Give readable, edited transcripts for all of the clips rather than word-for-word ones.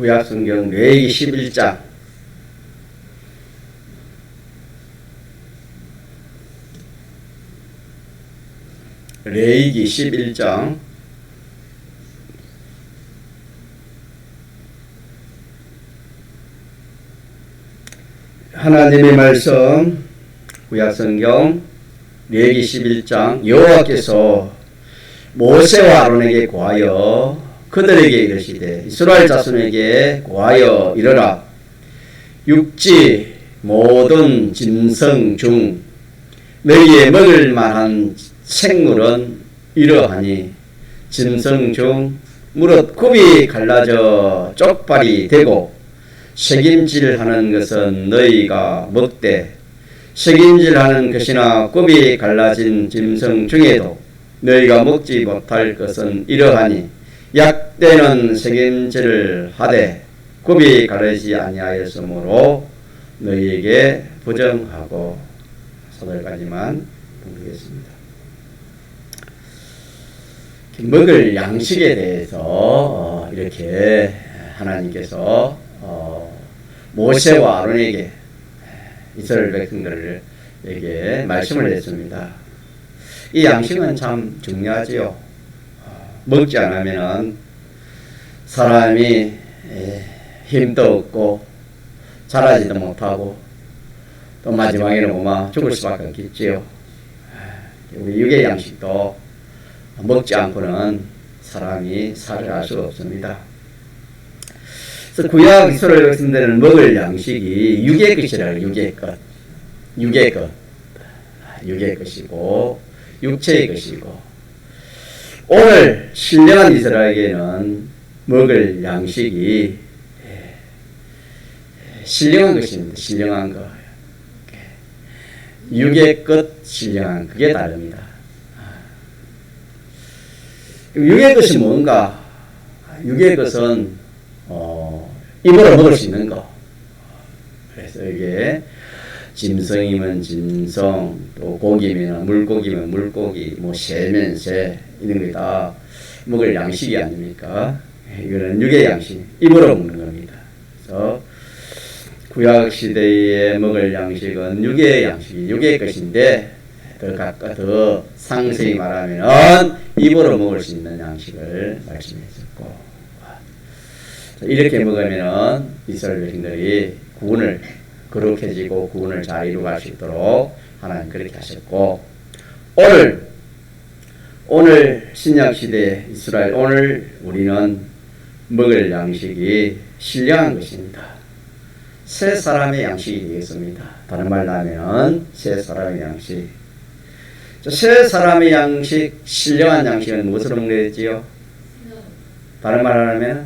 구약성경 레위기 11장 레위기 11장 하나님의 말씀 구약성경 레위기 11장 여호와께서 모세와 아론에게 고하여 그들에게 이르시되 이스라엘 자손에게 고하여 이르라. 육지 모든 짐승 중 너희의 먹을 만한 생물은 이러하니 짐승 중 무릇 굽이 갈라져 쪽발이 되고 새김질하는 것은 너희가 먹되 새김질하는 것이나 굽이 갈라진 짐승 중에도 너희가 먹지 못할 것은 이러하니 약대는 새김질을 하되 굽이 갈라지지 아니하였으므로 너희에게 부정하고. 8가지만 보겠습니다. 먹을 양식에 대해서 이렇게 하나님께서 모세와 아론에게 이스라엘 백성들에게 말씀을 했습니다. 이 양식은 참 중요하지요. 먹지 않으면 사람이 힘도 없고 자라지도 못하고 또 마지막에는 죽을 수밖에 없겠지요. 우리 육의 양식도 먹지 않고는 사람이 살아갈 수 없습니다. 그래서 구약 이스라엘 백성들은 먹을 양식이 육의 것이라고. 육의 것이고 육체의 것이고, 오늘 신령한 이스라엘에게는 먹을 양식이 신령한 것입니다. 신령한 것. 육의 것, 신령한 그게 다릅니다. 육의 것이 뭔가? 육의 것은 입으로 먹을 수 있는 거. 그래서 이게 짐승이면 짐승, 또 고기면 물고기면 물고기, 새면 새, 이런 게 다 먹을 양식이 아닙니까? 이거는 육의 양식, 입으로 먹는 겁니다. 그래서 구약 시대에 먹을 양식은 육의 양식이 육의 것인데, 더 상세히 말하면 입으로 먹을 수 있는 양식을 말씀했었고, 이렇게 먹으면 이스라엘 백성들이 구원을 거룩해지고 구원을 잘 이루어갈 수 있도록 하나님 그렇게 하셨고, 오늘 신약 시대 이스라엘, 오늘 우리는 먹을 양식이 신령한 것입니다. 새 사람의 양식이 되겠습니다. 다른 말로 하면 새 사람의 양식. 새 사람의 양식, 신령한 양식은 무엇으로 먹는지요? 다른 말로 하면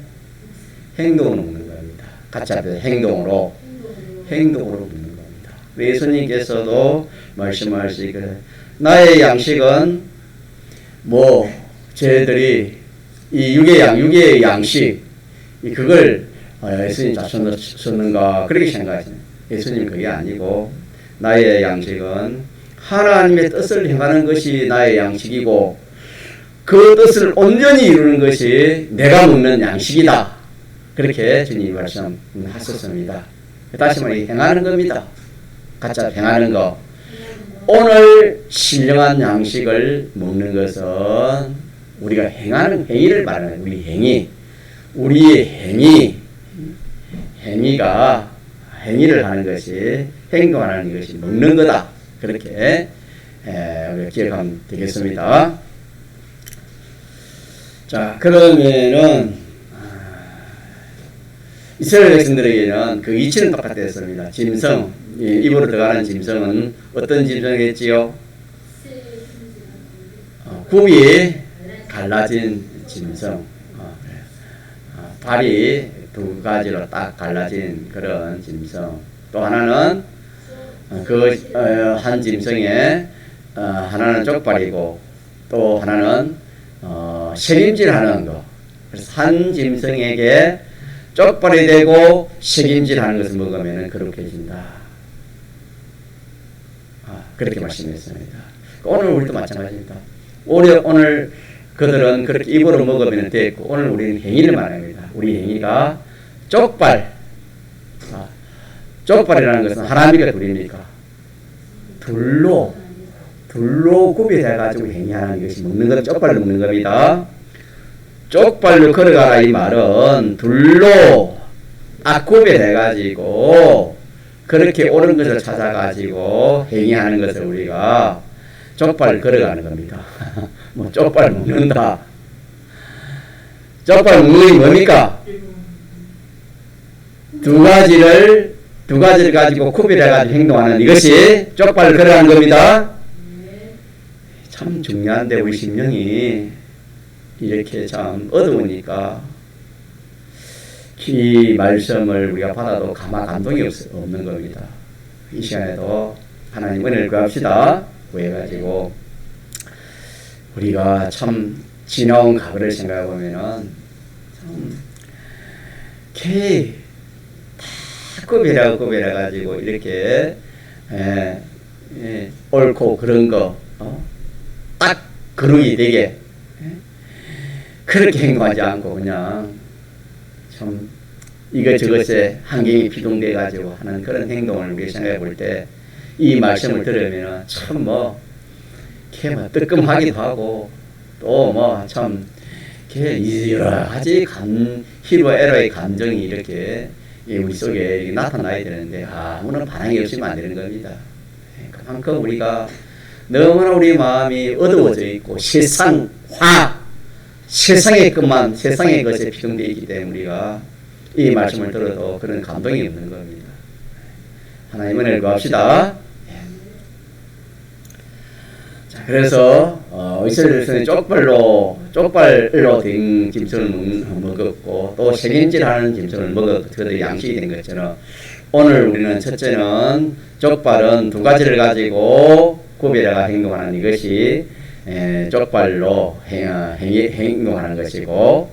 행동으로 먹는 겁니다. 같이 합해서 행동으로 먹는 겁니다. 예수님께서도 말씀하시기를 나의 양식은 저희들이 이 육의 양식 그걸 예수님 자손으로 썼는가 그렇게 생각하시네요. 예수님 그게 아니고 나의 양식은 하나님의 뜻을 행하는 것이 나의 양식이고 그 뜻을 온전히 이루는 것이 내가 먹는 양식이다. 그렇게 주님이 말씀하셨습니다. 다시 말해 행하는 겁니다. 같이 행하는 거. 오늘 신령한 양식을 먹는 것은 우리가 행하는 행위를 말하는 거예요. 우리의 행위를 하는 것이, 행동하는 것이 먹는 거다. 그렇게 우리가 기억하면 되겠습니다. 자, 그러면은 이스라엘 백성들에게는 그 이치는 똑같았습니다. 짐승, 입으로 들어가는 짐승은 어떤 짐승이겠지요? 굽이 갈라진 짐승, 발이 2가지로 딱 갈라진 그런 짐승. 또 하나는 한 짐승에 하나는 쪽발이고 또 하나는 새김질하는 거. 그래서 한 짐승에게 쪽발이 되고 새김질하는 것을 먹으면 거룩해진다. 그렇게 말씀했습니다. 오늘 우리도 마찬가지입니다. 오늘 그들은 그렇게 입으로 먹으면 됐고, 오늘 우리는 행위를 말합니다. 우리 행위가 쪽발. 쪽발이라는 것은 하나입니까 둘입니까? 둘로 구별해가지고 행위하는 것이 먹는 것, 쪽발로 먹는 겁니다. 쪽발로 걸어가라 이 말은 둘로 딱 구별해가지고 그렇게 옳은 것을 찾아가지고 행위하는 것을 우리가 쪽발 걸어가는 겁니다. 뭐 쪽발 먹는다. 쪽발 먹는 게 뭡니까? 두 가지를 가지고 구별해가지고 행동하는 이것이 쪽발을 걸어가는 겁니다. 참 중요한데 우리 심령이 이렇게 참 어두우니까 이 말씀을 우리가 받아도 감동이 없는 겁니다. 이 시간에도 하나님 은혜를 구합시다. 구해가지고 우리가 참 지나온 과거를 생각해 보면은 참 다 구별해가지고 이렇게 옳고 그런 거 딱 그룹이 되게 그렇게 행동하지 않고 그냥 참 이것저것에 환경이 비동돼 가지고 하는 그런 행동을 우리 생각해 볼 때 이 말씀을 들으면 참 뭐 뜨끔하기도 하고 또 뭐 참 여러 가지 희로 애로의 감정이 이렇게 우리 속에 나타나야 되는데 아무런 반응이 없으면 안 되는 겁니다. 그만큼 우리가 너무나 우리 마음이 어두워져 있고 세상의 것에 비동되어 있기 때문에 우리가 이 말씀을 들어도 그런 감동이 없는 겁니다. 하나님 은혜를 구합시다. 자, 그래서 이스라엘 쪽발로 된 짐승을 먹었고 또 색임질하는 짐승을 먹었고 그들이 양식이 된 것처럼 오늘 우리는 첫째는 쪽발은 두 가지를 가지고 구별해가 행동하는 이것이 쪽발로 행동하는 것이고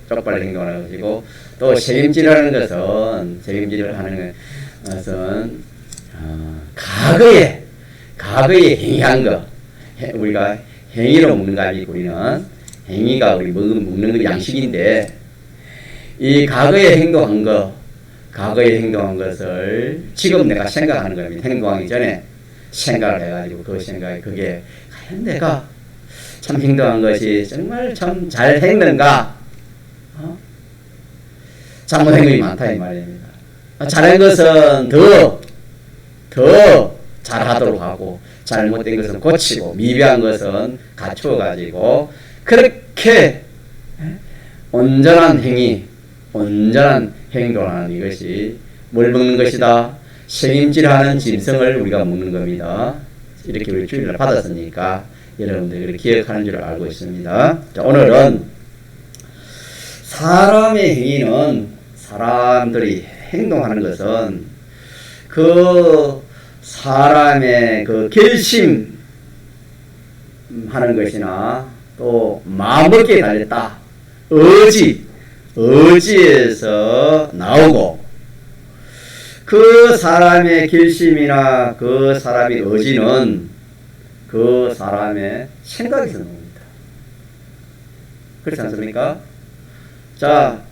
쪽발로 행동하는 것이고 또 책임질하는 것은 과거에 행위한 것 우리가 행위로 먹는 거 아니고 우리는 행위가 우리 먹는 거 양식인데 이 과거에 행동한 것을 지금 내가 생각하는 겁니다. 행동하기 전에 생각을 해가지고 그게 과연 내가 참 행동한 것이 정말 참 잘 했는가? 잘못한 것이 많다 이 말입니다. 잘한 것은 더 잘하도록 하고 잘못된 것은 고치고 미비한 것은 갖추어 가지고 그렇게 온전한 행동을 하는 이것이 뭘 먹는 것이다? 책임질하는 짐승을 우리가 먹는 겁니다. 이렇게 우리 주일날 받았으니까 여러분들이 기억하는 줄 알고 있습니다. 자, 오늘은 사람의 행위는 사람들이 행동하는 것은 그 사람의 그 결심하는 것이나 또 마음먹기에 달렸다. 의지에서 나오고 그 사람의 결심이나 그 사람의 의지는 그 사람의 생각에서 나옵니다. 그렇지 않습니까? 자,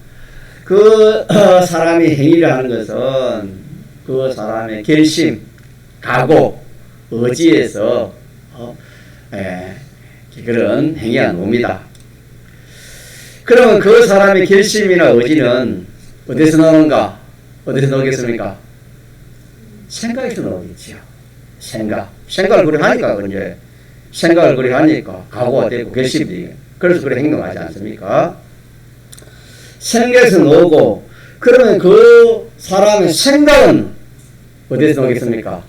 그 사람이 행위를 하는 것은 그 사람의 결심, 각오, 의지에서 그런 행위가 나옵니다. 그러면 그 사람의 결심이나 의지는 어디서 나오는가? 어디서 나오겠습니까? 생각에서 나오겠죠. 생각을 그렇게 하니까 이제 생각을 그렇게 하니까 각오가 되고 결심이 되고 그래서 그렇게 행동하지 않습니까? 생각에서 나오고 그러면 그 사람의 생각은 어디서 나오겠습니까?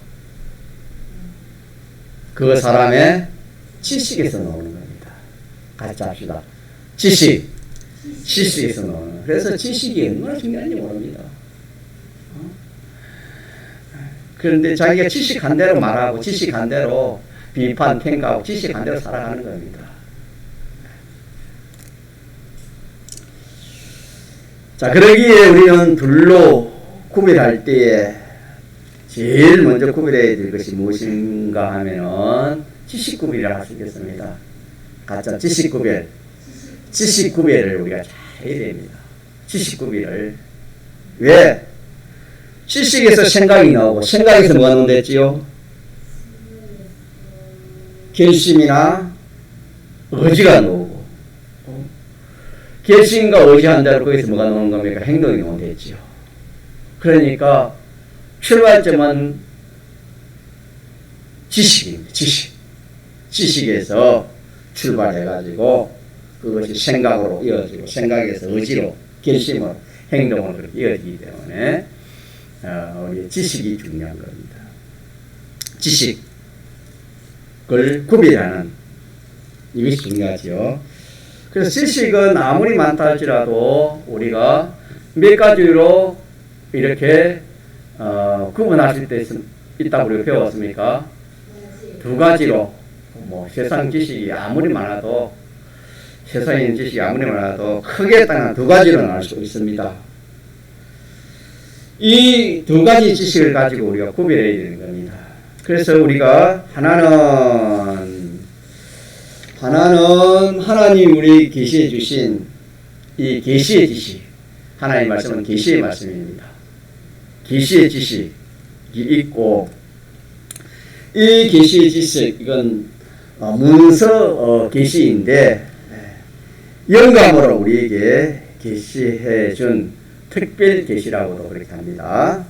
그 사람의 지식에서 나오는 겁니다. 같이 합시다. 지식에서 나오는. 그래서 지식이 얼마나 중요한지 모릅니다. 그런데 자기가 지식한 대로 말하고 지식한 대로 비판, 평가하고 지식한 대로 살아가는 겁니다. 자, 그러기에 우리는 둘로 구별할 때에 제일 먼저 구별해야 될 것이 무엇인가 하면은 지식 구별을 할 수 있겠습니다. 가짜 지식 구별을 우리가 잘 해야 됩니다. 지식 구별을 왜? 지식에서 생각이 나오고 생각에서 뭐가 나온댔지요? 결심이나 의지가 나오고 결심과 의지한 대로 거기서 뭐가 나오는 겁니까? 행동이 나온댔지요. 그러니까 출발점은 지식입니다. 지식에서 출발해가지고 그것이 생각으로 이어지고 생각에서 의지로 결심으로 행동으로 그렇게 이어지기 때문에 우리 지식이 중요한 겁니다. 지식을 구별하는 이것이 중요하죠. 그래서 지식은 아무리 많다 할지라도 우리가 몇 가지로 이렇게 구분할 수 있다고 우리가 배웠습니까? 두 가지로. 뭐 세상 지식이 아무리 많아도 세상에 있는 지식이 아무리 많아도 크게 딱 두 가지로 나눌 수 있습니다. 이 두 가지 지식을 가지고 우리가 구별해야 되는 겁니다. 그래서 우리가 하나는 하나님 우리 계시해 주신 이 계시의 지식, 하나님 말씀은 계시의 말씀입니다. 계시의 지식이 있고 이 계시의 지식 이건 문서 계시인데 영감으로 우리에게 계시해 준 특별 계시라고도 그렇게 합니다.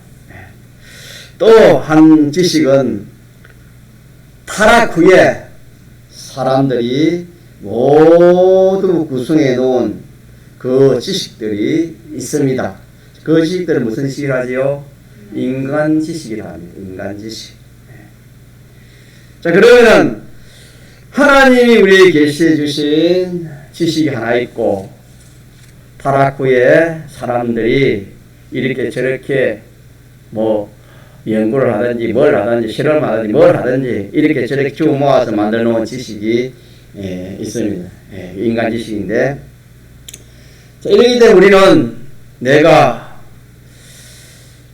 또 한 지식은 타락 후에 사람들이 모두 구성해 놓은 그 지식들이 있습니다. 그 지식들은 무슨 지식이라지요? 인간 지식이라 합니다. 인간 지식. 자, 그러면은 하나님이 우리에게 계시해 주신 지식이 하나 있고 타락 후에 사람들이 이렇게 저렇게 뭐 연구를 하든지 뭘 하든지 실험을 하든지 뭘 하든지 이렇게 저렇게 쭉 모아서 만들어 놓은 지식이 있습니다. 인간 지식인데 자, 이렇기 때문에 우리는 내가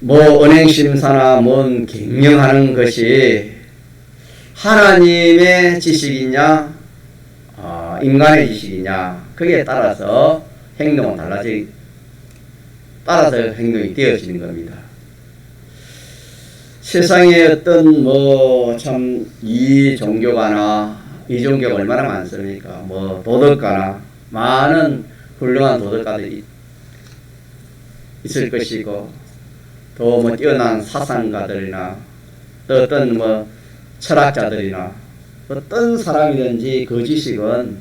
뭐 은행심사나 뭔 경영하는 것이 하나님의 지식이냐 인간의 지식이냐 거기에 따라서 행동은 따라서 행동이 되어지는 겁니다. 세상에 어떤 뭐 참 이 종교가 얼마나 많습니까? 뭐 도덕가나 많은 훌륭한 도덕가들이 있을 것이고 또 뭐 뛰어난 사상가들이나 또 어떤 뭐 철학자들이나 어떤 사람이든지 그 지식은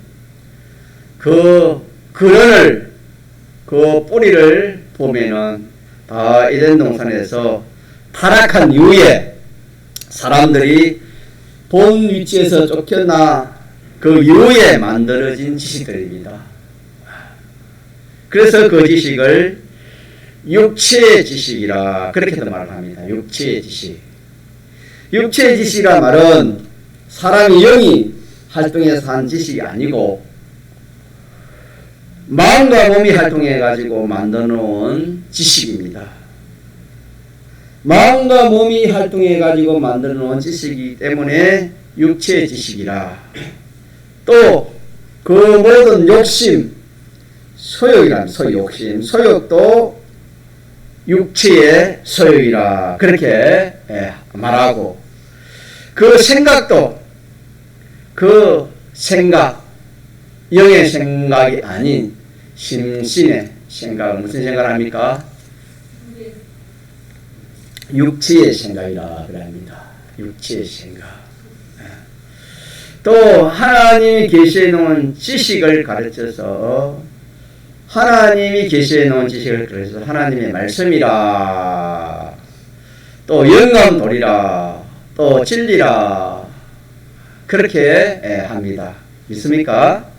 그 근원을 그 뿌리를 보면은 다 에덴 동산에서 타락한 이후에 사람들이 본 위치에서 쫓겨나 그 이후에 만들어진 지식들입니다. 그래서 그 지식을 육체의 지식이라 그렇게도 말을 합니다. 육체의 지식. 육체의 지식이란 말은 사람이 영이 활동해서 한 지식이 아니고 마음과 몸이 활동해가지고 만들어놓은 지식입니다. 마음과 몸이 활동해가지고 만들어놓은 지식이기 때문에 육체의 지식이라. 또 그 모든 욕심, 소욕이란 욕심, 소욕도 육체의 소욕이라 그렇게 말하고 그 생각도 그 생각, 영의 생각이 아닌 심신의 생각은 무슨 생각을 합니까? 육체의 생각이라 그래 합니다. 육체의 생각. 또 하나님이 계시해 놓은 지식을 가르쳐서 하나님이 계시해 놓은 지식을 가르쳐서 하나님의 말씀이라 또 영감도리라 또 진리라 그렇게 합니다. 믿습니까?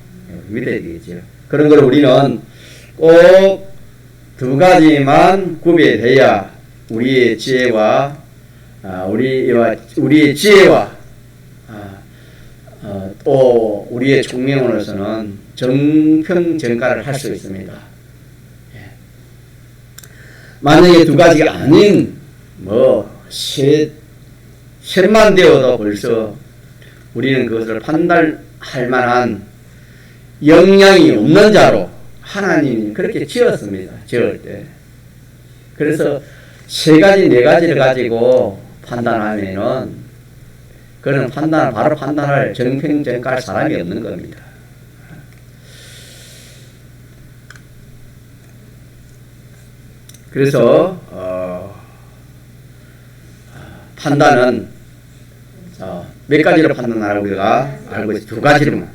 믿어야 되겠죠. 그런 걸 우리는 꼭 두 가지만 구별해야 우리의 지혜와 우리의 지혜와 또 우리의 총명으로서는 정평정가를 할 수 있습니다. 만약에 두 가지가 아닌 셋만 되어도 벌써 우리는 그것을 판단할 만한 역량이 없는 자로 하나님이 그렇게 지었습니다. 지을 때. 그래서 세 가지, 네 가지를 가지고 판단하면은 그런 바로 판단할 정평정갈 사람이 없는 겁니다. 그래서 판단은 몇 가지로 판단하라고 우리가 알고 있어요. 두 가지로만.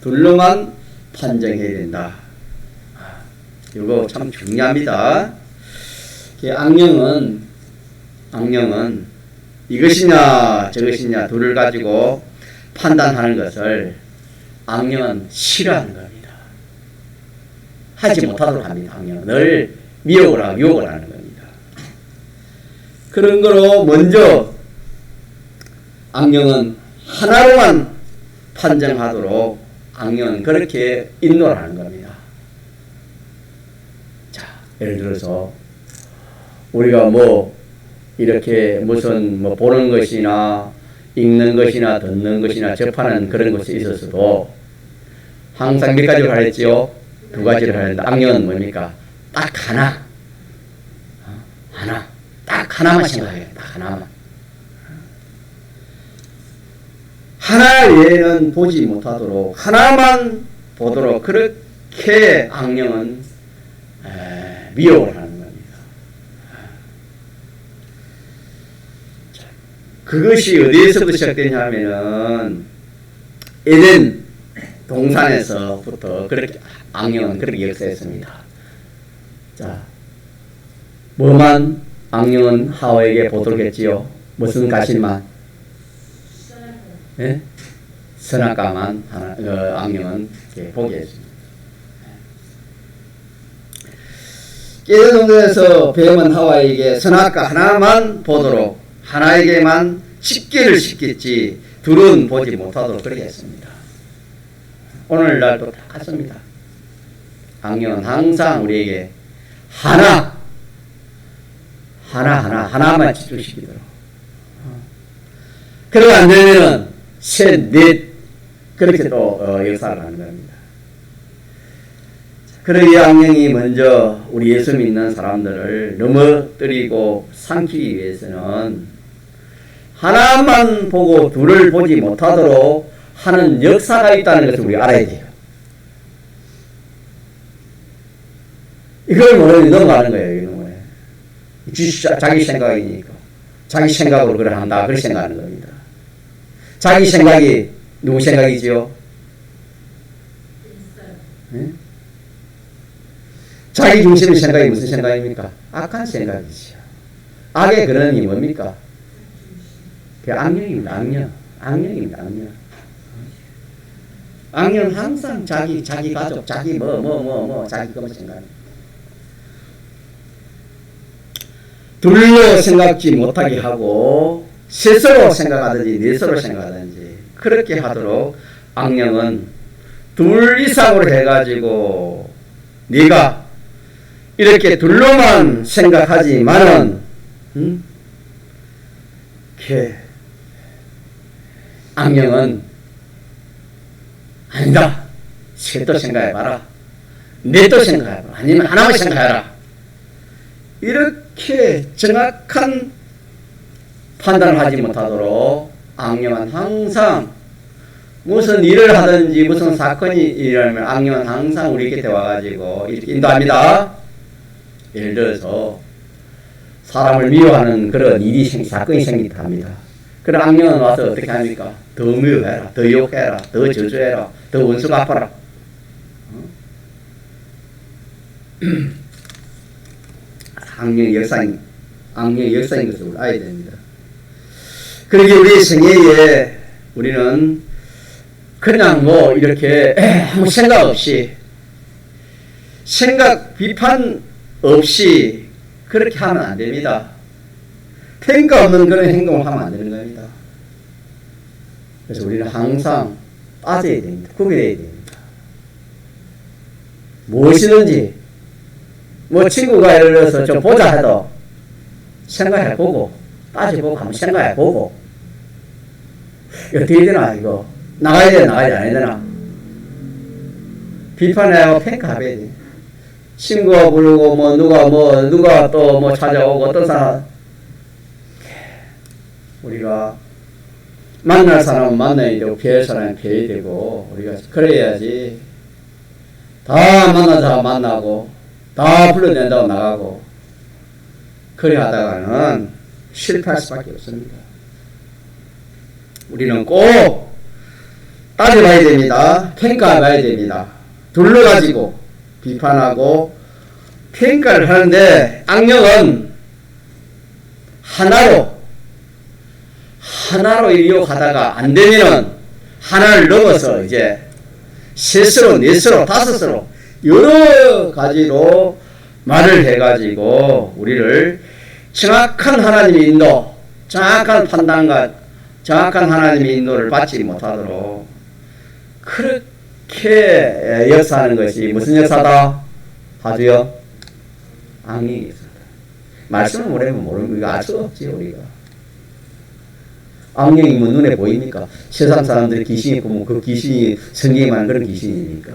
둘로만 판정해야 된다. 이거 참 중요합니다. 악령은 이것이냐 저것이냐 둘을 가지고 판단하는 것을 악령은 싫어하는 겁니다. 하지 못하도록 합니다. 악령은 늘 미혹을 하고 유혹을 하는 겁니다. 그런 거로 먼저 악령은 하나로만 판정하도록 악령은 그렇게 인도를 하는 겁니다. 자, 예를 들어서 우리가 이렇게 무슨 보는 것이나 읽는 것이나 듣는 것이나 접하는 그런 것이 있었어도 항상 몇 가지를 하랬지요? 두 가지를 하는데 악령은 뭡니까? 딱 하나. 딱 하나만 생각해요. 딱 하나만. 하나 외에는 보지 못하도록 하나만 보도록 그렇게 악령은 미혹을 하는 겁니다. 그것이 어디에서부터 시작되냐 하면은 에덴 동산에서부터 그렇게 악령은 그렇게 역사했습니다. 자, 뭐만 악령은 하와에게 보도록 했지요? 무슨 가시만? 예? 선악과만 악령은 보게 했습니다. 깨닫는 동산에서 뱀은 하와에게 선악과 하나만 보도록 하나에게만 십계를 시켰지 둘은 보지 못하도록 그렇게 했습니다. 오늘날도 똑같습니다. 악령은 항상 우리에게 하나만 집중시키도록. 그러고 안 되면은 셋, 넷 그렇게 또 역사를 하는 겁니다. 그러기 악령이 먼저 우리 예수 믿는 사람들을 넘어뜨리고 삼키기 위해서는 하나만 보고 둘을 보지 못하도록 하는 역사가 있다는 것을 우리 알아야 돼요. 이걸 모르면 넘어가는 거예요. 이놈을. 자기 생각이니까. 자기 생각으로 그걸 한다. 그렇게 생각하는 겁니다. 자기 생각이 누구 생각이지요? 네? 자기 중심의 생각이 무슨 생각입니까? 악한 생각이지요. 악의 근원이 뭡니까? 그 악령입니다. 악령입니다. 악령은 항상 자기 가족, 자기 자기 것만 생각합니다. 둘로 생각지 못하게 하고 셋으로 생각하든지 넷으로 생각하든지 그렇게 하도록 악령은 둘 이상으로 해가지고 네가 이렇게 둘로만 생각하지만은 악령은 아니다. 셋도 생각해봐라. 넷도 생각해봐라. 아니면 하나만 생각해라. 이렇게 정확한 판단을 하지 못하도록 악령은 항상 무슨 일을 하든지 무슨 사건이 일어나면 악령은 항상 우리 곁에 와가지고 이렇게 인도합니다. 예를 들어서 사람을 미워하는 그런 사건이 생기다 합니다. 그럼 악령은 와서 어떻게 합니까? 더 미워해라, 더 욕해라, 더 저주해라, 더 원수 갚아라. 악령의 역사인 것을 우리 알아야 됩니다. 그러기 우리 생애에 우리는 그냥 이렇게 아무 생각 없이 비판 없이 그렇게 하면 안 됩니다. 평가 없는 그런 행동을 하면 안 되는 겁니다. 그래서 우리는 항상 따져야 됩니다. 구별해야 됩니다. 무엇이든지 친구가 예를 들어서 좀 보자 해도 생각해보고 따져보고 한번 생각해보고 어떻게 되나 이거 나가야 되나 안 해야 되나 비판하고 평가해야 돼. 친구가 부르고 누가 또 뭐 찾아오고 어떤 사람 우리가 만날 사람은 만나야 되고 피할 사람은 피해야 되고 우리가 그래야지. 다 만나자고 만나고 다 불러낸다고 나가고 그래 하다가는 실패할 수밖에 없습니다. 우리는 꼭 따져봐야 됩니다. 평가해봐야 됩니다. 둘러가지고 비판하고 평가를 하는데 악령은 하나로 이용하다가 안 되면은 하나를 넘어서 이제 셋으로, 넷으로, 다섯으로 여러 가지로 말을 해가지고 우리를 정확한 하나님의 인도, 정확한 판단과 정확한 하나님의 인도를 받지 못하도록 그렇게 역사하는 것이 무슨 역사다? 하주요? 악령의 역사다. 말씀을 모르면 모르는 거 알 수 없지 우리가. 악령이 뭐 눈에 보입니까? 세상 사람들이 귀신이 있고 그 귀신이 성경에만 그런 귀신이니까.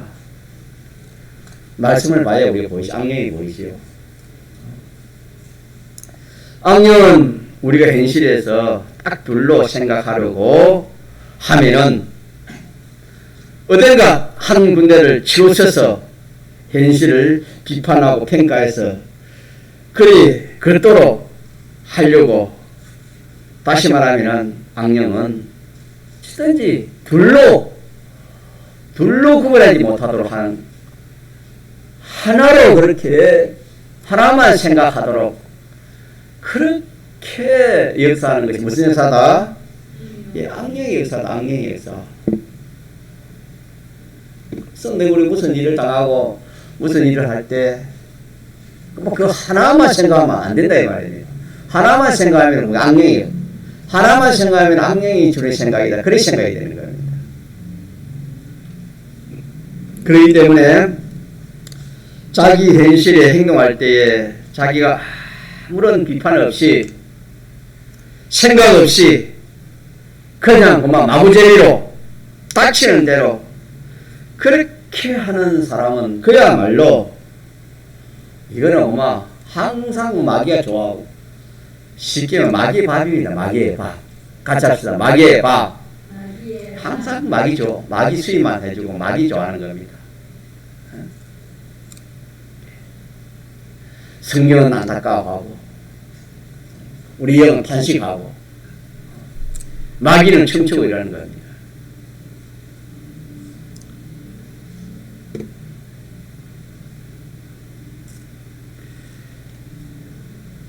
말씀을 봐야 우리가 보이지. 악령이 보이지요. 악령은 우리가 현실에서 딱 둘로 생각하려고 하면은 어딘가 한 군데를 치우쳐서 현실을 비판하고 평가해서 그렇도록 하려고 다시 말하면은 악령은 시든지 둘로 구분하지 못하도록 하는 하나로 그렇게 하나만 생각하도록 그렇게 역사하는 것이 무슨 역사다? 예, 악령의 역사다. 악령의 역사. 우리 무슨 일을 당하고 무슨 일을 할 때 그 하나만 생각하면 안 된다 이 말이에요. 하나만 생각하면 악령이에요. 하나만 생각하면 악령이 주는 생각이다. 그렇게 생각이 되는 겁니다. 그렇기 때문에 자기 현실에 행동할 때에 자기가 아무런 비판 없이 생각 없이 그냥 그만 마구제비로 닥치는 대로 그렇게 하는 사람은 그야말로 이거는 항상 마귀가 좋아하고 쉽게 말하면 마귀의 밥입니다. 마귀의 밥. 같이 합시다. 마귀의 밥. 항상 마귀 마귀 수입만 해주고 마귀 좋아하는 겁니다. 성경은 안타까워하고 우리 영은 탄식하고 마귀는 춤추고 이러는 겁니다.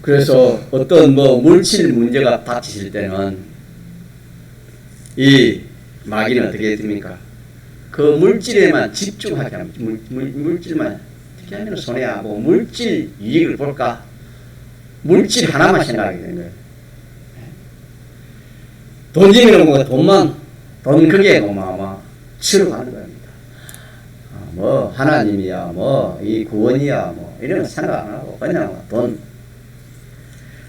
그래서 어떤 물질 문제가 닥치실 때는 이 마귀는 어떻게 됩니까? 그 물질에만 집중하게 합니다. 물질만 어떻게 하면 손해하고 물질 이익을 볼까? 물질 하나만 생각하게 되는 거예요. 돈이면 돈 그게 아마 치러 가는 겁니다. 하나님이야, 이 구원이야, 이런 거 생각 안 하고 그냥 돈.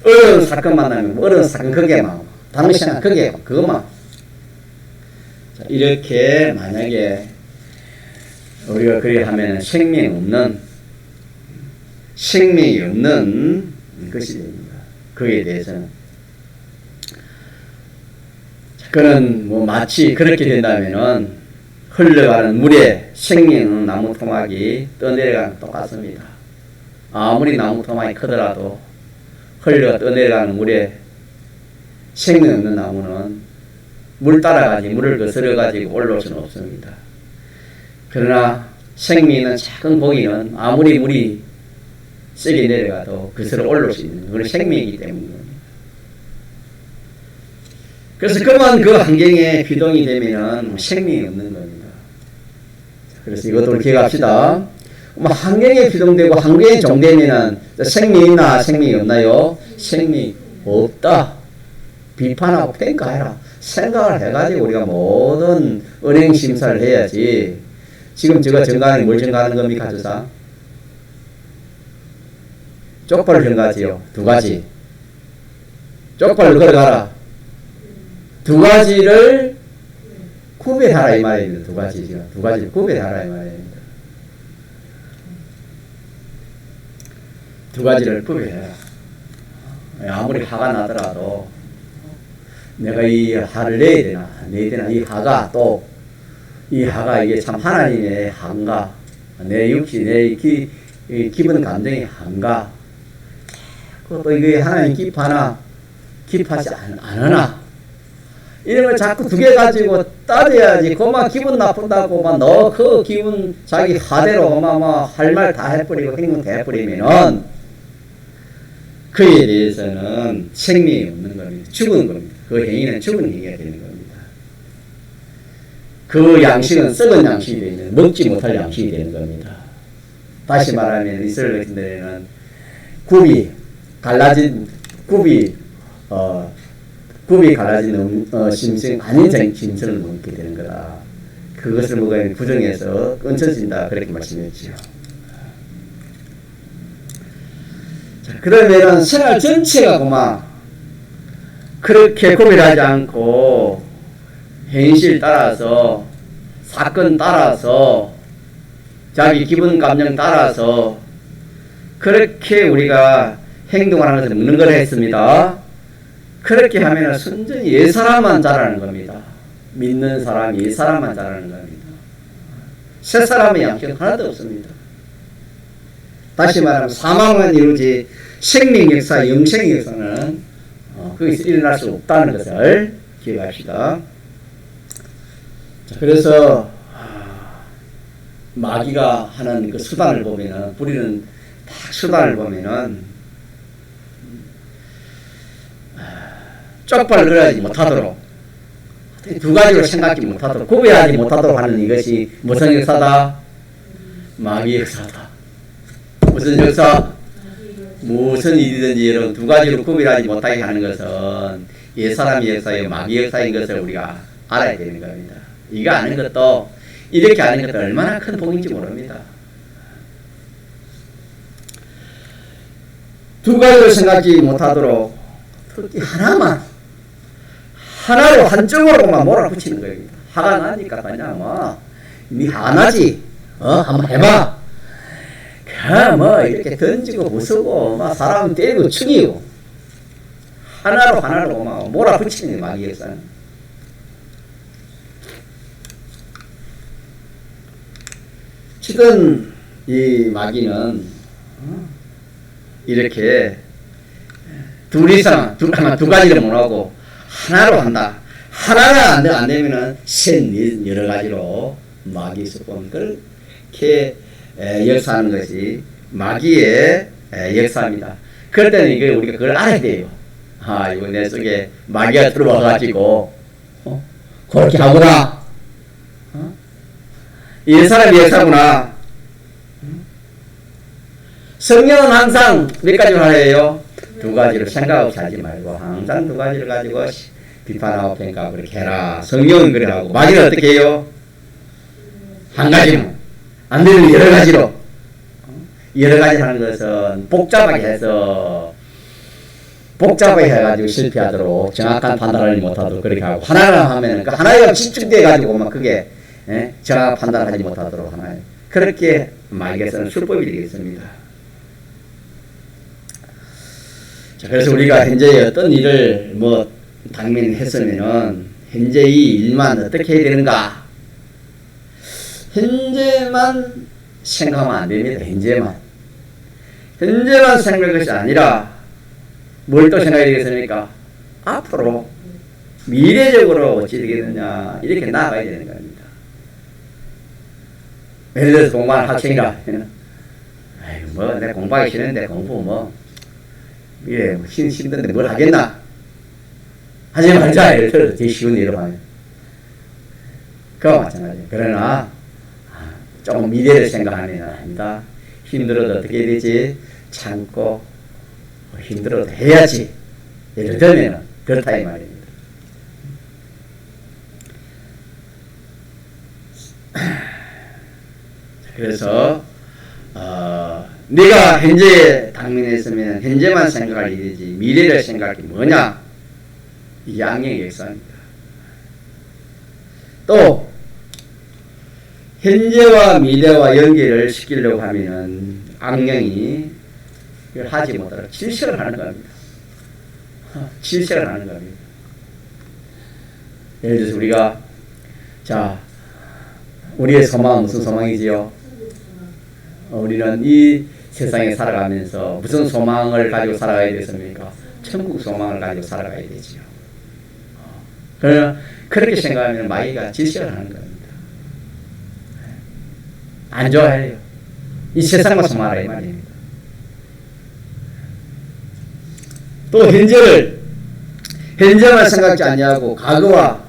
어려운 사건 만나면 어려운 사건 그게만 다른 생각 그것만. 자, 이렇게 만약에 우리가 그래 하면 생명이 없는 것이 됩니다. 거기에 대해서는 그는 마치 그렇게 된다면은 흘러가는 물에 생명은 나무 토막이 떠내려가는 똑같습니다. 아무리 나무 토막이 크더라도 흘려 떠내려가는 물에 생명 없는 나무는 물 따라가지 물을 거스려가지고 올라올 수는 없습니다. 그러나 생명 있는 작은 고기는 아무리 물이 세게 내려가도 거스려 올라올 수 있는 그런 생명이기 때문입니다. 그래서 그만 그 환경에 비동이 되면은 생명이 없는 겁니다. 그래서 이것도 기억합시다. 환경에 비동되고 환경에 종되면은 생명이 있나 생명이 없나요? 생명이 없다. 비판하고 평가해라. 생각을 해가지고 우리가 모든 은행 심사를 해야지. 지금 제가 증가하는 뭘 증가하는 겁니까? 조사? 쪽발을 증가하지요. 두 가지. 쪽발로 걸어가라. 두 가지를 구별하라 이 말입니다. 두 가지를 구별하라 이 말입니다. 두 가지를 구별해라. 아무리 화가 나더라도 내가 이 화를 내야 되나 이 화가 또 이 화가 이게 참 하나님의 화인가 내 육시 내 기분 감정의 화인가 또 이게 하나님 기뻐하지 않으나 이런 걸 자꾸 두 개 가지고 따져야지 그만 기분 나쁜다고 막 너 그 기분 자기 화대로 막 할 말 다 해버리고 행동 다 해버리면은 그에 대해서는 생명이 없는 겁니다. 죽은 겁니다. 그 행위는 죽은 행위가 되는 겁니다. 그 양식은 썩은 양식이 되는 먹지 못할 양식이 되는 겁니다. 다시 말하면 이스라엘 같은 데는 굽이 갈라진 짐승 아닌 짐승을 먹게 되는 거다. 그것을 먹으면 구정에서 끊쳐진다 그렇게 말씀했죠. 자, 그러면은 생활 전체가 그만 그렇게 구별하지 않고 현실 따라서 사건 따라서 자기 기분 감정 따라서 그렇게 우리가 행동을 하는 것을 먹는 걸 했습니다. 그렇게 하면 순전히 옛사람만 자라는 겁니다. 믿는 사람이 옛사람만 자라는 겁니다. 새사람의 양식은 하나도 없습니다. 다시 말하면 사망만 이루지 생명 역사, 영생 역사는 거기서 일어날 수 없다는 것을 기억합시다. 자, 그래서 마귀가 하는 그 수단을 보면은 부리는 딱 수단을 보면은 쪽발을 그려야지 못하도록 두 가지로 생각하지 못하도록 구별하지 못하도록 하는 이것이 무슨 역사다? 마귀 역사다. 무슨 역사? 무슨 일이든지 이런 두 가지로 구별하지 못하게 하는 것은 옛사람의 역사요 마귀 역사인 것을 우리가 알아야 되는 겁니다. 이거 아는 것도 이렇게 아는 것도 얼마나 큰 복인지 모릅니다. 두 가지로 생각하지 못하도록 특히 하나로 한쪽으로만 몰아붙이는 겁니다. 화가 나니까 그냥 니 안 하지? 한번 해봐. 이렇게 던지고 부수고 사람 때리고 죽이고 하나로 몰아붙이는 게 마귀 역사는. 치든 이 마귀는 이렇게 두 가지를 못하고 하나로 한다. 하나가 안 되면은 여러 가지로 마귀 수법 그렇게 역사하는 것이 마귀의 역사입니다. 그럴 때는 이게 우리가 그걸 알아야 돼요. 이거 내 속에 마귀가 들어와가지고 그렇게 하구나. 이 사람의 역사구나. 성령은 항상 몇 가지로 하래요? 두 가지로 생각 없이 하지 말고 항상 두 가지를 가지고 비판하고 평가하고 그렇게 해라. 성령은 그래 하고 마귀는 어떻게 해요? 한 가지만 안 되면 여러 가지로 여러 가지 하는 것은 복잡하게 해가지고 실패하도록 정확한 판단을 못하도록 그렇게 하고 하나를 하면 그 하나가 집중돼 가지고 막 그게 정확한 판단을 하지 못하도록 하나요. 그렇게 마귀에서는 술법이 되겠습니다. 자, 그래서 우리가 현재 어떤 일을 당면히 했으면은 현재 이 일만 어떻게 해야 되는가? 현재만 생각하면 안 됩니다. 현재만 생각할 것이 아니라 뭘 또 생각해야 되겠습니까? 앞으로 미래적으로 어찌 되겠느냐 이렇게 나아가야 되는 겁니다. 예를 들어서 공부하는 학생이라 내 공부하기 싫은데 공부 미래 힘든데 뭘 하겠나? 하지 말자. 예를 들어서 제일 쉬운 예로 하면 그와 마찬가지예요. 그러나 조금 미래를 생각하면 아니다. 힘들어도 어떻게 해야 되지? 참고 힘들어도 해야지. 예를 들면 그렇다 이 말입니다. 그래서 네가 현재에 당면했으면 현재만 생각할 일이지 미래를 생각할 게 뭐냐? 이 양형의 역사입니다. 또 현재와 미래와 연결을 시키려고 하면은 악령이 이걸 하지 못하도록 질식을 하는 겁니다. 질식을 하는 겁니다. 예를 들어서 우리가 자 우리의 소망은 무슨 소망이지요? 우리는 이 세상에 살아가면서 무슨 소망을 가지고 살아가야 되겠습니까? 천국 소망을 가지고 살아가야 되지요. 그렇게 생각하면 마귀가 질식을 하는 겁니다. 안 좋아해요. 이 세상만 소망하라 이 말입니다. 또 현재만 생각지 아니하고 과거와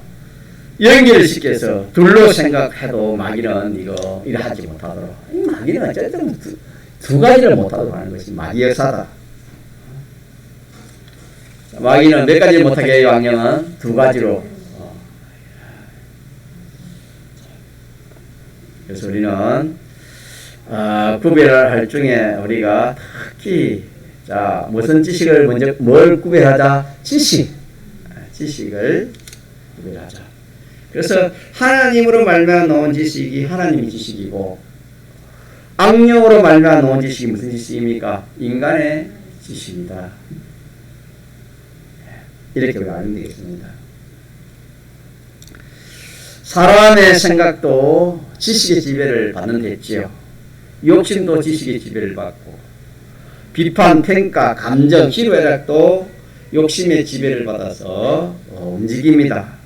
연결을 시켜서 둘로 생각해도 마귀는 이거 하지 못하도록. 마귀는 어쨌든 두 가지를 못하도록 하는 것이 마귀 역사다. 마귀는 몇 가지를 못하게 해요, 악령은? 두 가지로. 그래서 우리는 구별을 할 중에 우리가 특히 자 무슨 지식을 먼저 뭘 구별하자? 지식을 구별하자. 그래서 하나님으로 말미암아 놓은 지식이 하나님의 지식이고 악령으로 말미암아 놓은 지식이 무슨 지식입니까? 인간의 지식이다. 이렇게 우리가 알면 되겠습니다. 사람의 생각도 지식의 지배를 받는 데 있지요. 욕심도 지식의 지배를 받고 비판, 평가, 감정, 희로애락도 욕심의 지배를 받아서 움직입니다.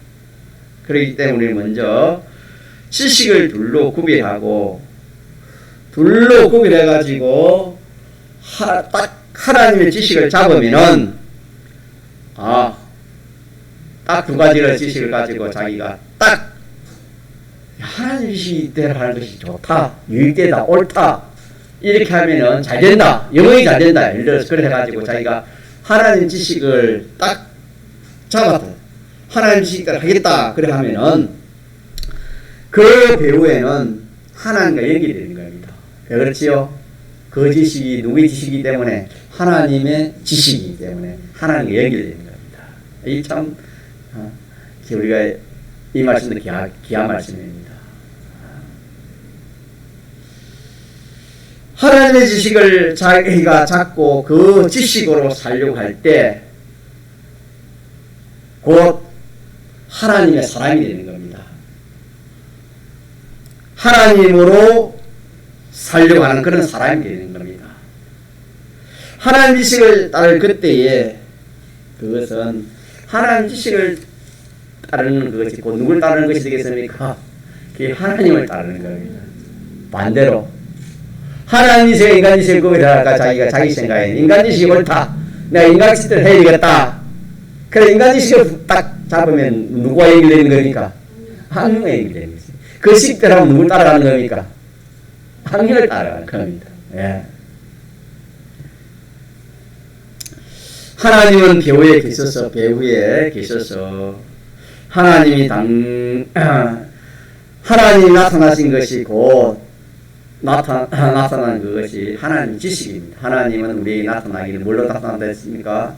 그렇기 때문에 먼저 지식을 둘로 구별하고 둘로 구별해가지고 딱 하나님의 지식을 잡으면은 딱 두 가지를 지식을 가지고 자기가 딱 하나님 지식대로 하는 것이 좋다, 유익되다, 옳다 이렇게 하면은 잘 된다, 영원히 잘 된다. 예를 들어서 그래 해가지고 자기가 하나님 지식을 딱 잡았다, 하나님 지식대로 하겠다 그래 하면은 그 배후에는 하나님과 연결되는 겁니다. 왜 그렇지요? 그 지식이 누구의 지식이기 때문에? 하나님의 지식이기 때문에 하나님과 연결되는 겁니다. 이 참 우리가 이 말씀도 귀한 말씀입니다. 하나님의 지식을 자기가 잡고 그 지식으로 살려고 할 때 곧 하나님의 사람이 되는 겁니다. 하나님으로 살려고 하는 그런 사람이 되는 겁니다. 하나님 지식을 따를 그때에 그것은 하나님 지식을 따르는 것이 곧 누굴 따르는 것이 되겠습니까? 그게 하나님을 따르는 겁니다. 반대로 하나님 지식, 인간 지식을 구별하다가 자기가 자기 생각에 인간 지식이 옳다, 내가 인간 지식을 해야 되겠다. 그래 인간 지식을 딱 잡으면 누구와 연결되는 겁니까? 하나님과 연결되는 것입니다. 그 지식대로 하면 누굴 따라가는 겁니까? 하나님을 따라가는 겁니다. 예. 하나님은 배후에 계셔서 하나님이 하나님이 나타나신 것이 곧 나타난 그것이 하나님 지식입니다. 하나님은 우리에게 나타나기를 뭘로 나타난다 했습니까?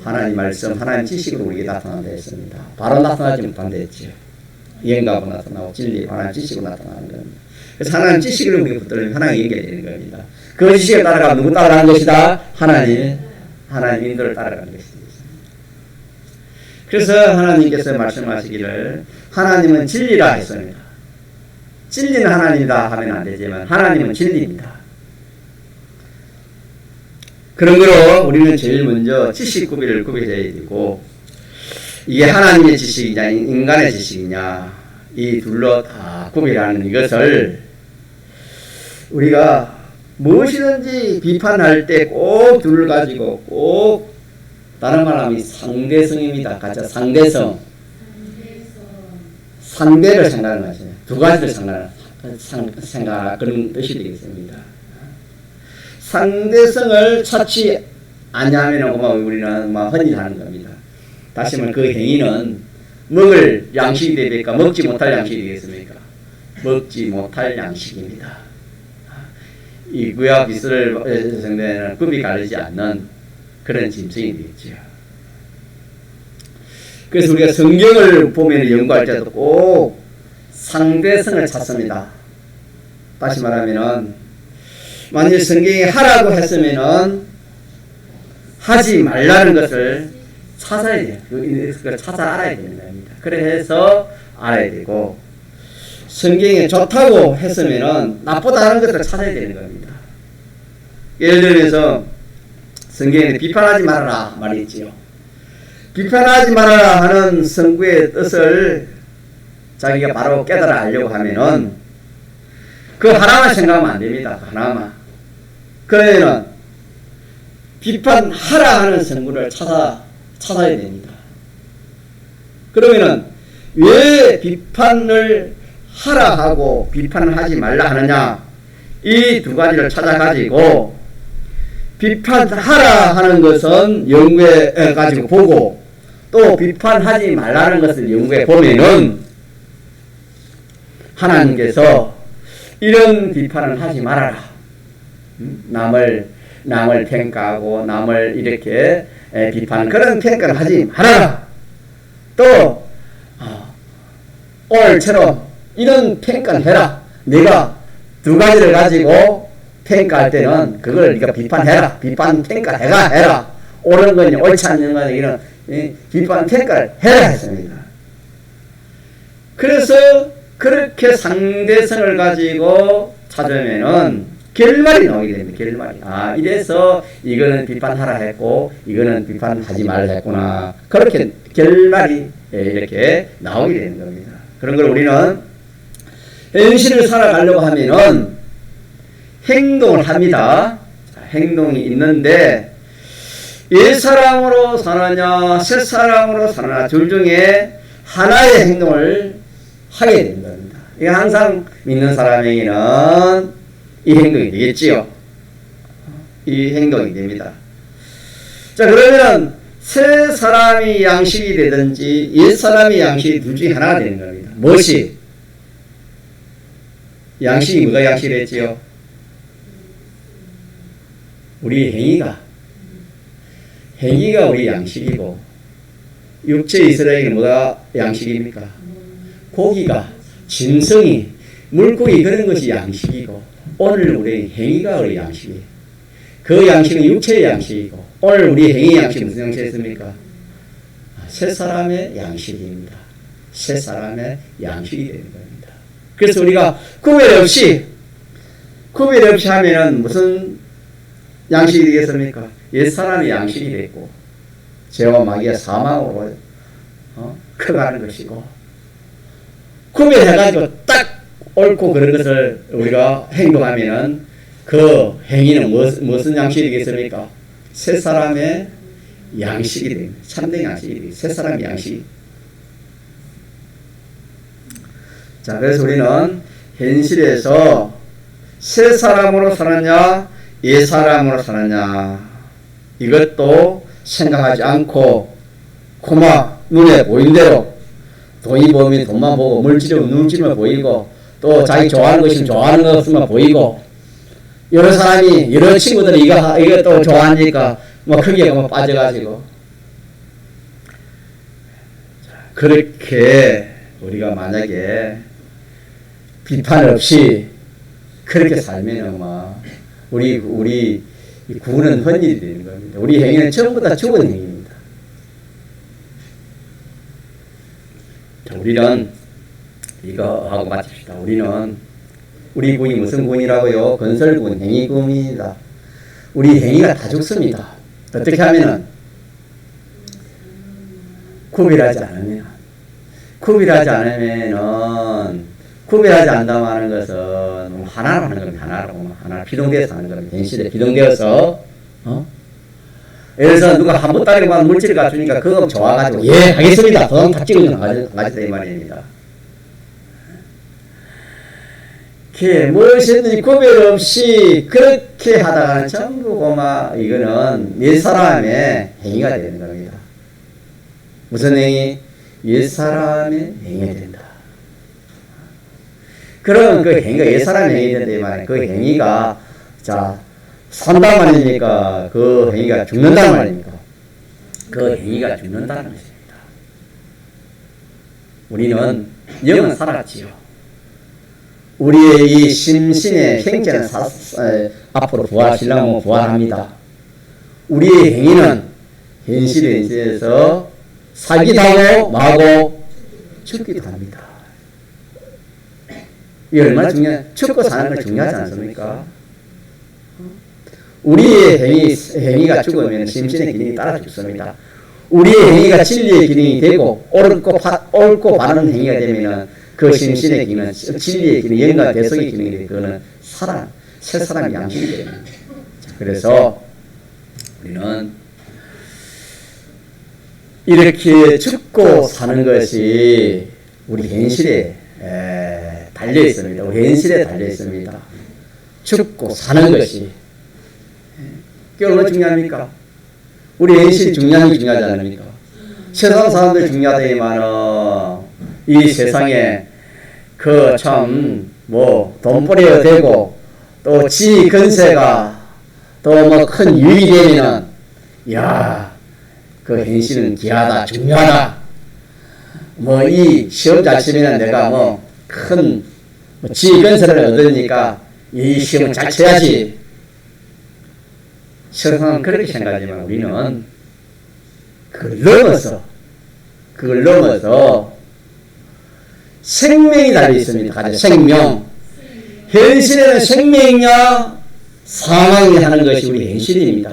하나님 말씀, 하나님 지식으로 우리에게 나타난다 했습니다. 바로 나타나지 못한다 했죠. 영감으로 나타나고 진리, 하나님 지식으로 나타나는 겁니다. 그래서 하나님 지식을 우리가 붙들면 하나님 연결되는 겁니다. 그 지식에 따라가 누구 따라가는 것이다? 하나님 인도를 따라가는 것이다. 그래서 하나님께서 말씀하시기를 하나님은 진리라 했습니다. 진리는 하나님이다 하면 안 되지만 하나님은 진리입니다. 그런 거로 우리는 제일 먼저 지식 구별을 구별해야 되고 이게 하나님의 지식이냐 인간의 지식이냐 이 둘로 다 구별하는 이것을 우리가 무엇이든지 비판할 때 꼭 둘을 가지고 꼭 다른 말하면 상대성입니다. 같이 상대성. 상대를 생각하는 것이에요. 두 가지를 생각 그런 뜻이 되겠습니다. 상대성을 찾지 아니하면 우리는 흔히 하는 겁니다. 다시 말하면 그 행위는 먹을 양식이 되니까 먹지 못할 양식이 되겠습니까? 먹지 못할 양식입니다. 이 구약 이스라엘 백성들은 급이 가리지 않는 그런 짐승이 되겠죠. 그래서 우리가 성경을 보면 연구할 때도 꼭 상대성을 찾습니다. 다시 말하면은 만약 성경이 하라고 했으면은 하지 말라는 것을 찾아야 돼요. 그걸 찾아 알아야 되는 겁니다. 그래서 알아야 되고, 성경에 좋다고 했으면은 나쁘다는 것을 찾아야 되는 겁니다. 예를 들면서 성경에 비판하지 말아라 말이지요. 비판하지 말아라 하는 성구의 뜻을 자기가 바로 깨달아 알려고 하면은 그 하나만 생각하면 안 됩니다. 그 하나만. 그러면은 비판하라 하는 성구를 찾아야 됩니다. 그러면은 왜 비판을 하라 하고 비판을 하지 말라 하느냐, 이 두 가지를 찾아가지고 비판하라 하는 것은 연구해 가지고 보고, 또 비판하지 말라는 것을 연구해 보면은 하나님께서 이런 비판을 하지 말아라. 남을 평가하고 남을 이렇게 비판, 그런 평가를 하지 말아라. 또 오늘처럼 이런 평가를 해라. 네가 두 가지를 가지고 평가할 때는 그걸 네가 비판해라. 비판 평가해라 해라. 옳은 거니 옳지 않는 거니 이런 비판 평가를 해라 했습니다. 그래서 그렇게 상대성을 가지고 찾으면은 결말이 나오게 됩니다. 결말이. 아, 이래서 이거는 비판하라 했고 이거는 비판하지 말라 했구나. 그렇게 결말이 이렇게 나오게 되는 겁니다. 그런 걸 우리는 현실을 살아가려고 하면은 행동을 합니다. 행동이 있는데 옛사람으로 사느냐 새사람으로 사느냐 둘 중에 하나의 행동을 하게 되는 겁니다. 이게 항상 믿는 사람에게는 이 행동이 되겠지요. 이 행동이 됩니다. 자, 그러면 새 사람이 양식이 되든지 옛 사람이 양식이 둘 중에 하나가 되는 겁니다. 무엇이? 양식이 뭐가 양식이 됐지요? 우리 행위가 우리 양식이고, 육체 이스라엘이 뭐가 양식입니까? 고기가, 짐승이, 물고기 그런 것이 양식이고, 오늘 우리 행위가 우리 양식이에요. 그 양식은 육체의 양식이고, 오늘 우리 행위 양식은 무슨 양식이었습니까? 새 사람의 양식입니다. 새 사람의 양식이 되는 겁니다. 그래서 우리가 구별 없이 하면은 무슨 양식이 되겠습니까? 옛 사람의 양식이 됐고, 죄와 마귀의 사망으로 커가는 것이고, 구별해가지고 딱 옳고 그런 것을 우리가 행동하면은 그 행위는 무슨 양식이 되겠습니까? 새 사람의 양식이 됩니다. 참된 양식이 됩니다. 새 사람의 양식. 자, 그래서 우리는 현실에서 새 사람으로 사느냐, 옛 사람으로 사느냐, 이것도 생각하지 않고 그만 눈에 보인 대로 돈이 보이면 돈만 보고, 물질이면 물질만 보이고, 또 자기 좋아하는 것이면 좋아하는 것만 보이고, 여러 사람이, 여러 친구들이 이거 또 좋아하니까 뭐 크게 뭐 빠져가지고, 그렇게 우리가 만약에 비판 없이 그렇게 살면은 뭐 우리 구원은 헛일이 되는 겁니다. 우리 행위는 전부 다 죽은 행위입니다. 자, 우리는 이거 하고 마칩시다. 우리 구원이 무슨 구원이라고요? 건설구원, 행위구원입니다. 우리 행위가 다 죽습니다. 어떻게 하면은 구별하지 않는다고 하는 것은 하나로 하는 겁니다. 하나로 비동되어서 하는 겁니다. 현실에 비동되어서, 예를 들어서 누가 한 보따리만 물질을 갖추니까 그거 좋아가지고, 예, 하겠습니다. 돈 다 찍으면 가지다 이 말입니다. 무엇이든지 구별 없이 그렇게 하다가는 전부 고마, 이거는 옛 사람의 행위가 되는 겁니다. 무슨 행위? 옛 사람의 행위가 된다. 그러면 그 행위가 옛 사람의 행위가 된다 이 말이에요. 그 행위가, 자, 산단 말입니까? 그 행위가 죽는단 말입니까? 그 행위가 죽는다는 것입니다. 우리는 영은 살았지요. 우리의 이 심신의 형체는 앞으로 부활하시려면 부활합니다. 우리의 행위는 현실에서 살기도 하고 마고 죽기도 합니다. 이게 얼마나 죽고 사는 걸 중요하지 않습니까? 우리의 행위가 죽으면 심신의 기능이 따라 죽습니다. 우리의 행위가 진리의 기능이 되고 옳고 바른 행위가 되면 그 심신의 기능은 진리의 기능, 영과 대성의 기능이 되고 그거는 새 사람의 양식이 됩니다. 그래서 우리는 이렇게 죽고 사는 것이 우리 현실에 달려 있습니다. 우리 현실에 달려 있습니다. 죽고 사는 것이 그게 얼마나 중요합니까? 우리 현실이 중요하지 않습니까? 세상 사람들 중요하다지만은 이 세상에 그 참 뭐 돈벌이가 되고 또 지 근세가 또 뭐 큰 유익이 되면은 야 그 현실은 귀하다 중요하다 뭐 이 시험 잘 치면 내가 뭐 큰 지 근세를 얻으니까 이 시험을 잘 쳐야지. 세상은 그렇게 생각하지만 우리는 그걸 넘어서 생명이 달려 있습니다. 가장 생명. 현실에는 생명이냐 사망이 하는 것이 우리 현실입니다.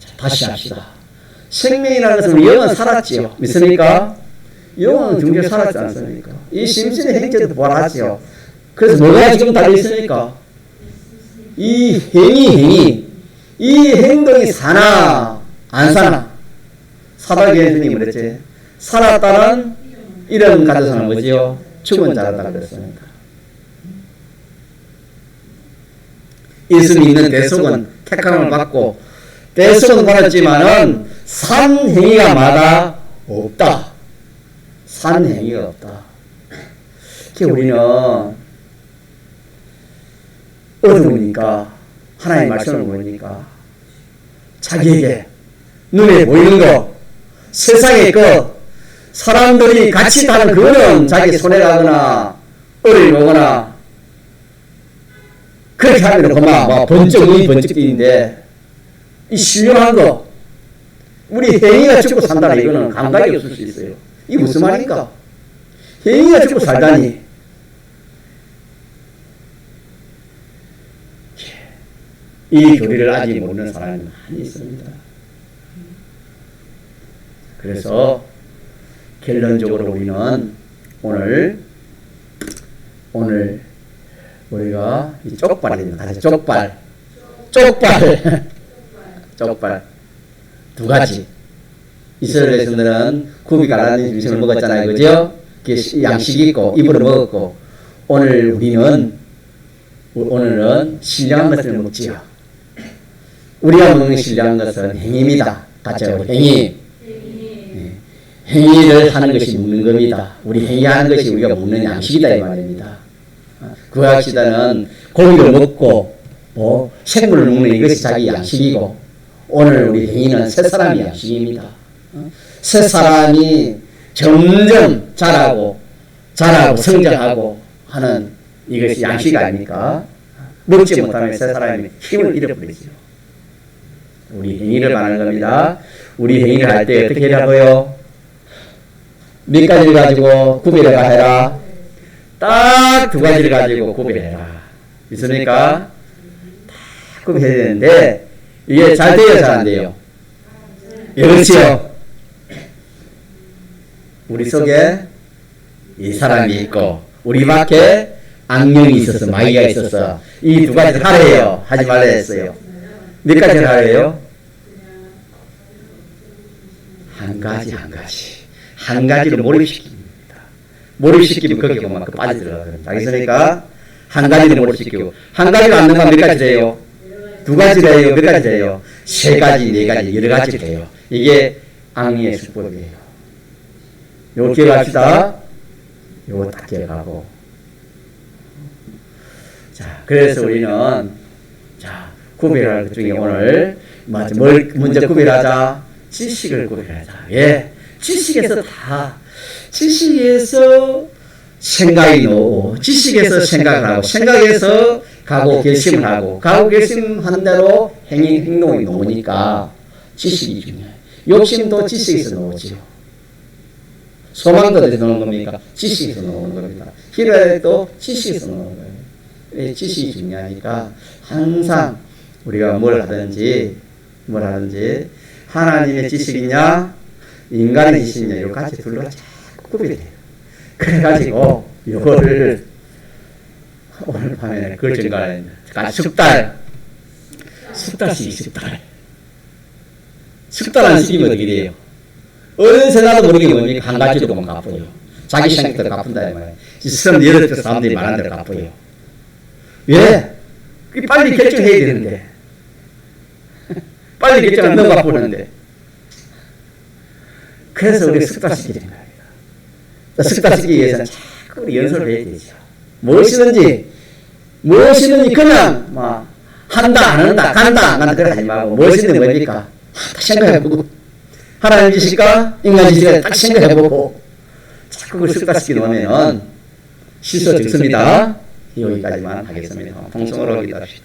자, 다시 합시다. 생명이라는 것은 우리 영은 살았지요. 믿습니까? 영은 중간에 살았지 않습니까? 이 심신의 행체도 부활하지요. 그래서 뭐가 지금 달려 있습니까? 이 행위 이 행동이 사나 안 사나? 사박의 예수님이 그랬지. 살았다는 이름 가져서는 뭐지요? 죽은 자라다 그랬습니다. 예수 믿는 대속은 택함을 받고 대속은 받았지만은 산 행위가 마다 없다. 산 행위가 없다. 우리는 어두우니까 하나님의 말씀을 보니까 자기에게 눈에 보이는 거 세상의 것 사람들이 같이 타는 그거는 자기 손에 가거나 어릴 보거나 그렇게 하면 그만 막 번쩍 뛰는데 이 신령한 거 우리 행위가 죽고 산다는 이거는 감각이 없을 수 있어요. 이게 무슨 말입니까? 행위가 죽고 살다니 이 교리를 아직 모르는 사람이 많이 있습니다. 그래서 결론적으로 우리는 오늘 우리가 이 쪽발입니다. 쪽발 두 가지. 이스라엘 백성들은 굽이 갈라진 음식을 먹었잖아요, 그죠? 양식이 있고 입으로 먹었고 오늘은 신령한 것을 먹지요. 우리가 먹는 신령한 것은 행위입니다. 같이 행위. 행위를 하는 것이 먹는 겁니다. 우리 행위하는 것이 우리가 먹는 양식이다 이 말입니다. 구약시대는 고기를 먹고 생물을 먹는 이것이 자기 양식이고 오늘 우리 행위는 새 사람의 양식입니다. 새 사람이 점점 자라고 성장하고 하는 이것이 양식 아닙니까? 먹지 못하면 새 사람이 힘을 잃어버리죠. 우리 행위를 말하는 겁니다. 우리 행위를 할 때 어떻게 하라고요? 몇 가지를 가지고 구별해가 해라. 딱 두 가지를 가지고 구별해라. 있습니까? 딱 구별해야 되는데 이게 잘 돼요, 잘 안 돼요? 그렇지요. 우리 속에 이 사람이 있고 우리 밖에 악령이 있어서 마귀가 있어서 이 두 가지를 하래요. 하지 말라 했어요. 몇 가지를 하래요? 한 가지로 몰입시킵니다. 몰입시키면 거기에 그만큼 빠져들어갑니다. 알겠습니까? 한 가지를 몰입시키고 한 가지로 안 넘어가면 몇 가지 돼요? 두 가지로 해요? 몇 가지 돼요? 세 가지, 네 가지, 여러 가지로 돼요. 이게 악령의 수법이에요. 요거 기억합시다. 요거 딱 기억하고. 자, 그래서 우리는 구별할 것 중에 오늘 뭘 먼저 구별하자? 지식을 구별하자. 예. 지식에서 생각이 나오고 지식에서 생각을 하고 생각에서 각오 결심을 하고 각오 결심한 대로 행동이 나오니까 지식이 중요해요. 욕심도 지식에서 나오지요. 소망도 어디서 나오는 겁니까? 지식에서 나오는 겁니다. 희락도 지식에서 나오는 거예요. 지식이 중요하니까 항상 우리가 뭘 하든지 하나님의 지식이냐 인간의 지식이냐 요 같이 둘로 자꾸 구별이 돼요. 그래가지고 요거를 오늘 밤에 글증가에 숙달 안 시키면 어떻게 돼요? 어느새 나도 모르게 뭡니까? 한 가지로만 갚아요. 자기 생각대로 갚는다 이 말이에요. 시스템 예를 들어서 사람들이 말하는 대로 갚아요. 왜? 빨리 결정해야 되는데 빨리 결정 안 넘어가 보는데 그래서 우리 숙달시키는 거예요. 숙달시키기 위해서는 자꾸 우리 연습을 해야 되죠. 무엇이든지 그냥 막 한다 안 한다 간다 안 간다 그래 하지 말고 무엇이든 뭡니까? 딱 생각해보고 하나님 지식과 인간 지식을 딱 생각해보고 자꾸 그걸 숙달시키 놓으면 실수 적습니다. 여기까지만 하겠습니다. 통성으로 기도합시다.